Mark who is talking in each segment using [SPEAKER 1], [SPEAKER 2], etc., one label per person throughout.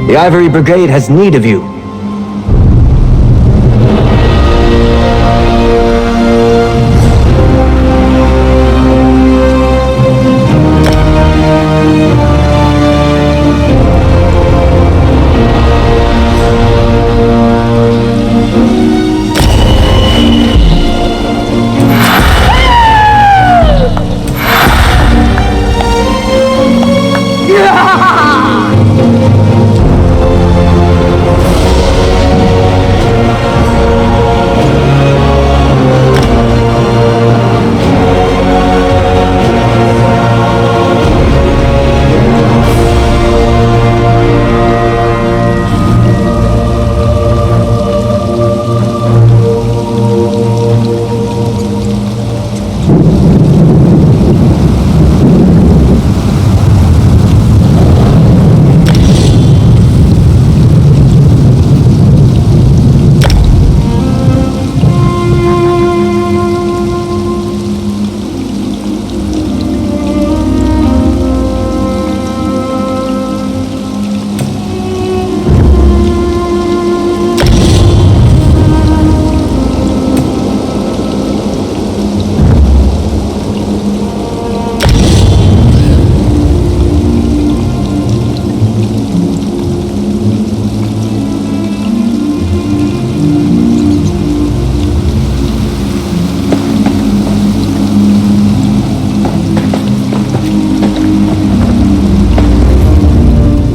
[SPEAKER 1] The Ivory Brigade has need of you.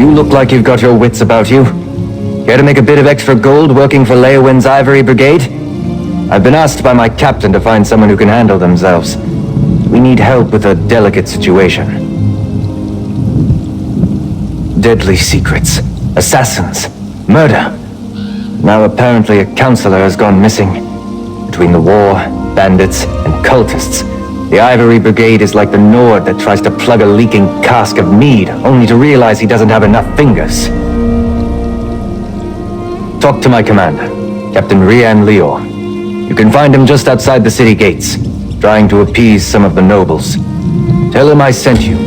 [SPEAKER 1] You look like you've got your wits about you. Care to make a bit of extra gold working for Leowin's Ivory Brigade? I've been asked by my captain to find someone who can handle themselves. We need help with a delicate situation. Deadly secrets, assassins, murder. Now apparently a counselor has gone missing. Between the war, bandits, and cultists, the Ivory Brigade is like the Nord that tries to plug a leaking cask of mead, only to realize he doesn't have enough fingers. Talk to my commander, Captain Rian Lior. You can find him just outside the city gates, trying to appease some of the nobles. Tell him I sent you.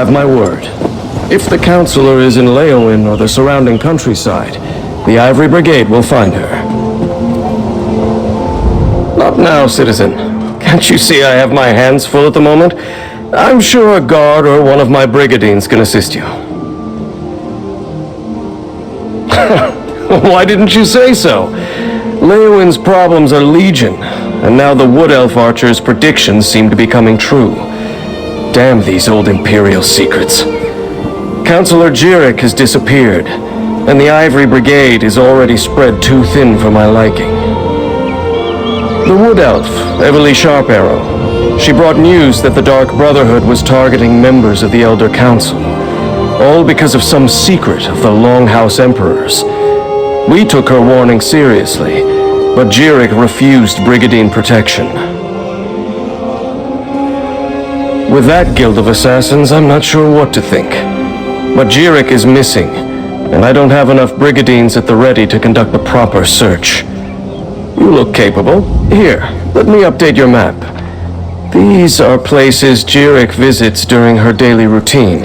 [SPEAKER 2] have my word. If the Counselor is in Leowin or the surrounding countryside, the Ivory Brigade will find her. Not now, citizen. Can't you see I have my hands full at the moment? I'm sure a guard or one of my brigadines can assist you. Why didn't you say so? Leowin's problems are legion, and now the Wood Elf Archer's predictions seem to be coming true. Damn these old Imperial secrets. Counselor Jirik has disappeared, and the Ivory Brigade is already spread too thin for my liking. The Wood Elf, Everly Sharparrow, she brought news that the Dark Brotherhood was targeting members of the Elder Council, all because of some secret of the Longhouse Emperors. We took her warning seriously, but Jirik refused Brigadine protection. With that guild of assassins, I'm not sure what to think. But Jirik is missing, and I don't have enough Brigadines at the ready to conduct the proper search. You look capable. Here, let me update your map. These are places Jirik visits during her daily routine.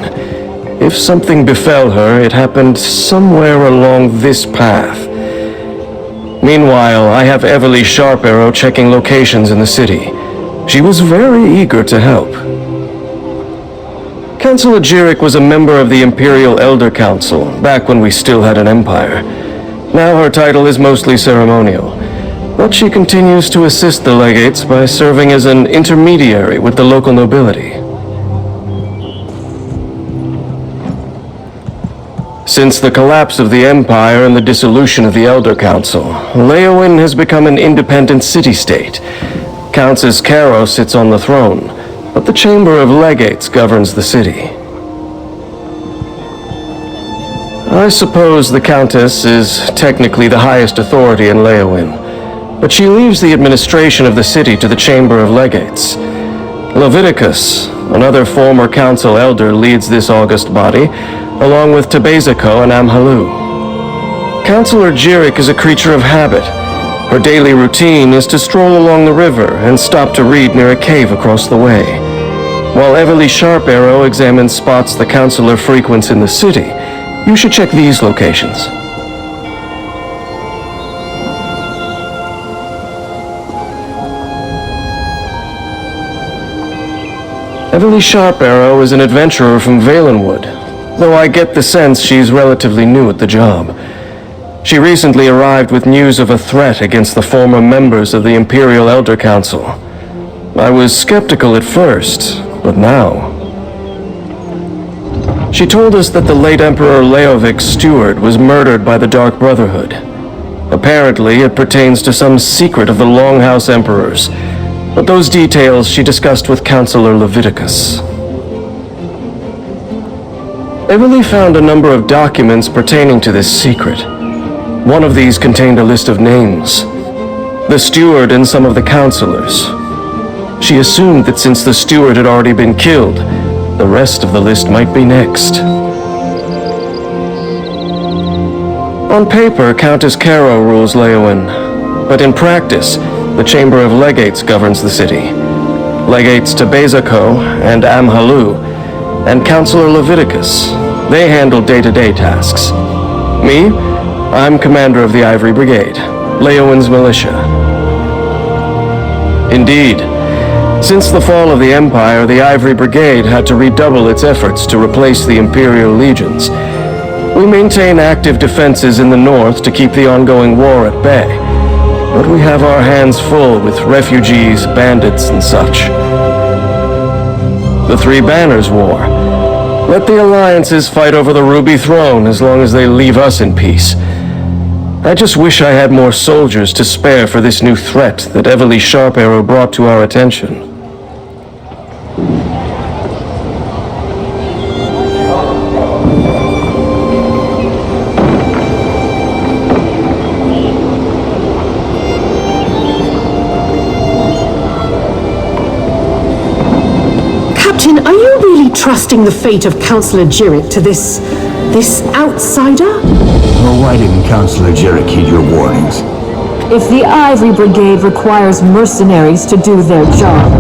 [SPEAKER 2] If something befell her, it happened somewhere along this path. Meanwhile, I have Everly Sharparrow checking locations in the city. She was very eager to help. Counselor Jirik was a member of the Imperial Elder Council, back when we still had an empire. Now her title is mostly ceremonial, but she continues to assist the legates by serving as an intermediary with the local nobility. Since the collapse of the Empire and the dissolution of the Elder Council, Leowin has become an independent city-state. Countess Caro sits on the throne, but the Chamber of Legates governs the city. I suppose the Countess is technically the highest authority in Leowin, but she leaves the administration of the city to the Chamber of Legates. Leviticus, another former council elder, leads this august body, along with Tebezako and Amhalu. Counselor Jirik is a creature of habit. Her daily routine is to stroll along the river and stop to read near a cave across the way. While Everly Sharparrow examines spots the Counselor frequents in the city, you should check these locations. Everly Sharparrow is an adventurer from Valenwood, though I get the sense she's relatively new at the job. She recently arrived with news of a threat against the former members of the Imperial Elder Council. I was skeptical at first, but now... She told us that the late Emperor Leovic's steward was murdered by the Dark Brotherhood. Apparently, it pertains to some secret of the Longhouse Emperors, but those details she discussed with Counselor Leviticus. Everly found a number of documents pertaining to this secret. One of these contained a list of names. The steward and some of the counselors. She assumed that since the steward had already been killed, the rest of the list might be next. On paper, Countess Caro rules Leowin, but in practice, the Chamber of Legates governs the city. Legates Tebezako and Amhalu, and Counselor Leviticus. They handle day-to-day tasks. Me? I'm commander of the Ivory Brigade, Leowin's militia. Indeed. Since the fall of the Empire, the Ivory Brigade had to redouble its efforts to replace the Imperial legions. We maintain active defenses in the north to keep the ongoing war at bay, but we have our hands full with refugees, bandits, and such. The Three Banners War. Let the alliances fight over the Ruby Throne as long as they leave us in peace. I just wish I had more soldiers to spare for this new threat that Everly Sharparrow brought to our attention.
[SPEAKER 3] Captain, are you really trusting the fate of Counselor Jirik to this outsider?
[SPEAKER 4] Well, why didn't Counselor Jirik heed your warnings?
[SPEAKER 5] If the Ivory Brigade requires mercenaries to do their job,